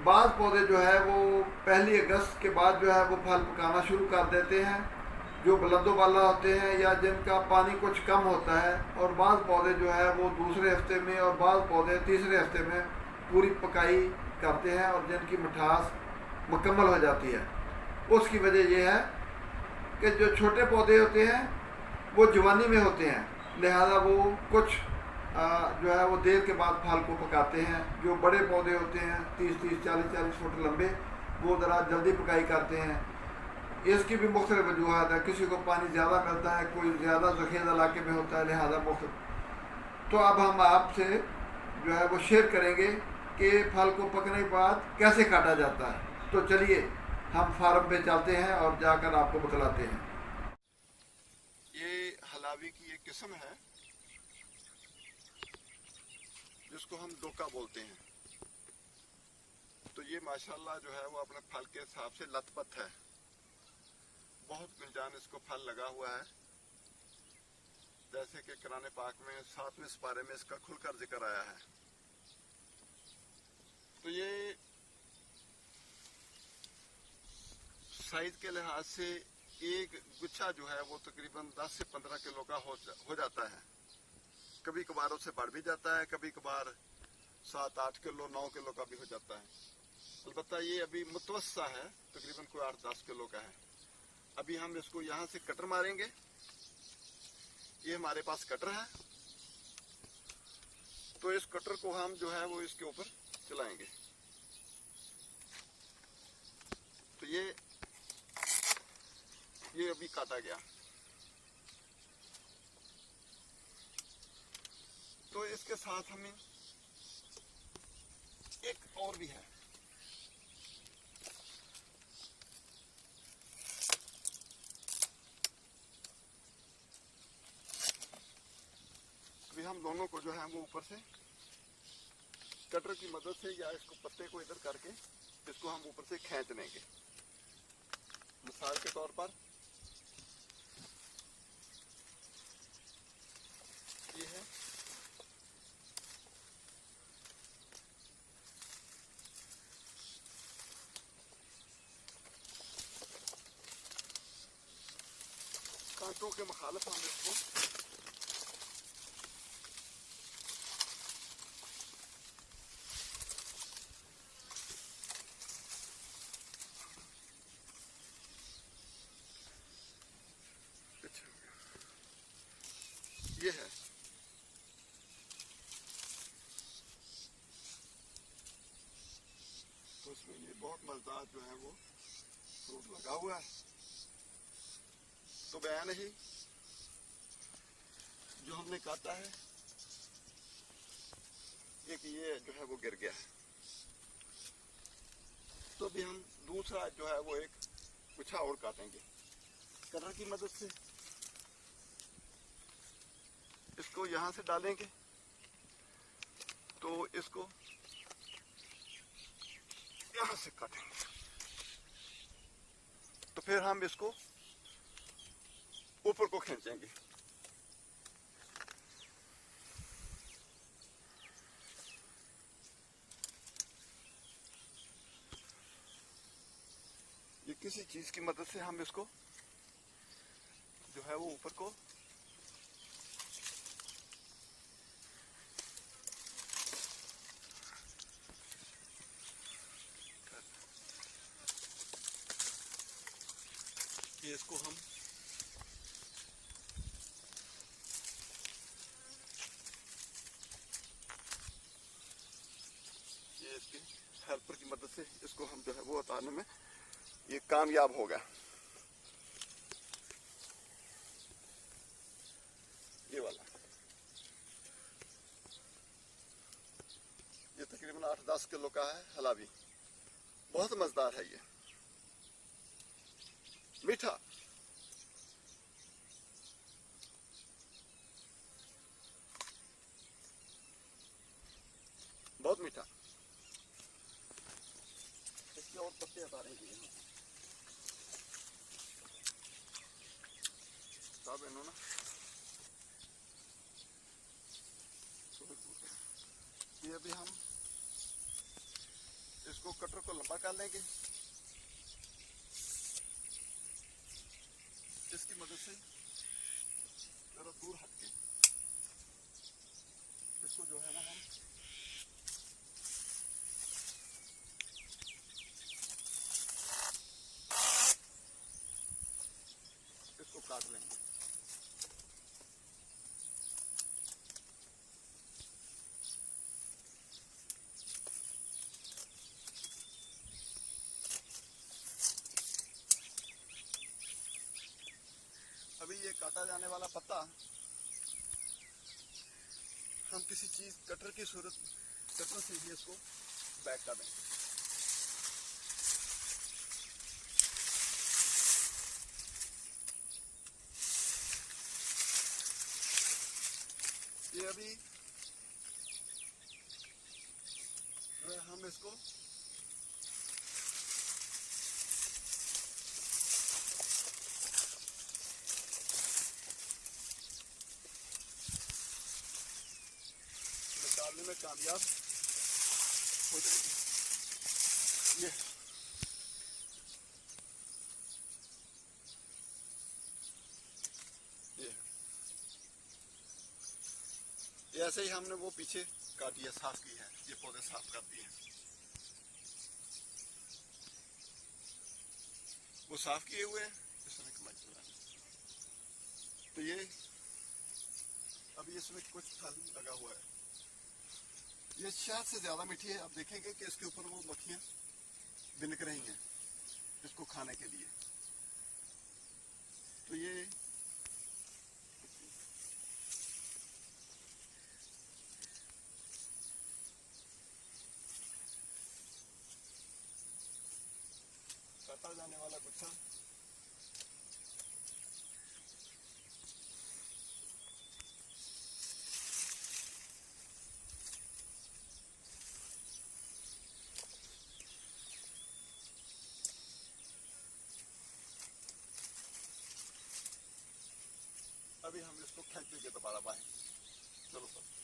बाज़ पौधे जो है वो 1 अगस्त के बाद जो है वो फल पकाना शुरू कर देते हैं, जो बुलंदो वाला होते हैं या जिनका पानी कुछ कम होता है। और बाज़ पौधे जो है वो दूसरे हफ्ते में और बाज़ पौधे तीसरे हफ्ते में पूरी पकाई करते हैं और जिनकी मिठास मुकम्मल हो जाती है। उसकी वजह यह है कि जो छोटे पौधे होते हैं वो जवानी में होते हैं, लिहाजा वो कुछ जो है वो देर के बाद फल को पकाते हैं। जो बड़े पौधे होते हैं 30-30, 40-40 फुट लंबे, वो ज़रा जल्दी पकाई करते हैं। इसकी भी मुख्तलिफ वजूहत है, किसी को पानी ज़्यादा मिलता है, कोई ज़्यादा ज़ख़ीर इलाके में होता है, लिहाजा मुख्तलिफ। तो अब हम आपसे जो है वो शेयर करेंगे कि फल को पकने के बाद कैसे काटा जाता है। तो चलिए हम फार्म पे चलते हैं और जाकर आपको बतलाते हैं। ये हलावी की एक किस्म है जिसको हम डोका बोलते हैं। तो ये माशाल्लाह जो है वो अपने फल के हिसाब से लथपथ है, बहुत गुंजान इसको फल लगा हुआ है। जैसे कि कुरान पाक में 7वें सिपारे में इसका खुलकर जिक्र आया है। तो ये साइज के लिहाज से एक गुच्छा जो है वो तकरीबन 10 से 15 किलो का हो जाता है। कभी कभार उससे बढ़ भी जाता है, कभी कभार 7-8 किलो 9 किलो का भी हो जाता है। अलबत्ता ये अभी मुतवस्सा है, तकरीबन कोई 8-10 किलो का है। अभी हम इसको यहाँ से कटर मारेंगे। ये हमारे पास कटर है, तो इस कटर को हम जो है वो इसके ऊपर चलाएंगे। तो ये अभी काटा गया। तो इसके साथ हमें एक और भी है। अभी हम दोनों को जो है वो ऊपर से कटर की मदद से या इसको पत्ते को इधर करके इसको हम ऊपर से खींच लेंगे। मिसाल के तौर पर ये है, कांटों के मुखालिफ हम इसको ये है। तो इसमें ये बहुत मजेदार जो है वो फ्रूट लगा हुआ है। तो बयान ही जो हमने काटा है, एक ये जो है वो गिर गया है। तो अभी हम दूसरा जो है वो एक गुच्छा और काटेंगे कटर की मदद से। इसको यहां से डालेंगे तो इसको यहां से काटेंगे। तो फिर हम इसको ऊपर को खींचेंगे। ये किसी चीज की मदद से हम इसको जो है वो ऊपर को ये इसको हम ये इसकी हेल्पर की मदद से इसको हम जो है वो उतारने में ये कामयाब होगा। ये वाला ये तकरीबन 8-10 किलो का है हलावी। बहुत मजेदार है, ये मीठा। बहुत मीठा। इसके और पत्ते उतारेंगे सब इन्होंने ये अभी हम इसको कटर को लंबा कर लेंगे, इसकी मदद से जरा दूर हटके इसको जो है ना हम इसको काट लेंगे। अभी ये काटा जाने वाला पत्ता हम किसी चीज कटर की सूरत कटर से ही इसको बैक कर देंगे। ये अभी हम इसको निकालने में कामयाब हो जाएगी। ये ऐसे ही हमने वो पीछे काट दिया, साफ किया है, ये पौधे साफ कर दिए हैं। वो साफ किए हुए इसमें कमाई चला है। तो ये अभी इसमें कुछ फल लगा हुआ है, ये शहद से ज्यादा मीठी है। आप देखेंगे कि इसके ऊपर वो मक्खियां बिनक रही हैं इसको खाने के लिए। तो ये काटा जाने वाला गुच्छा अभी हम इसको खींच देंगे दोबारा बाहर। चलो सर।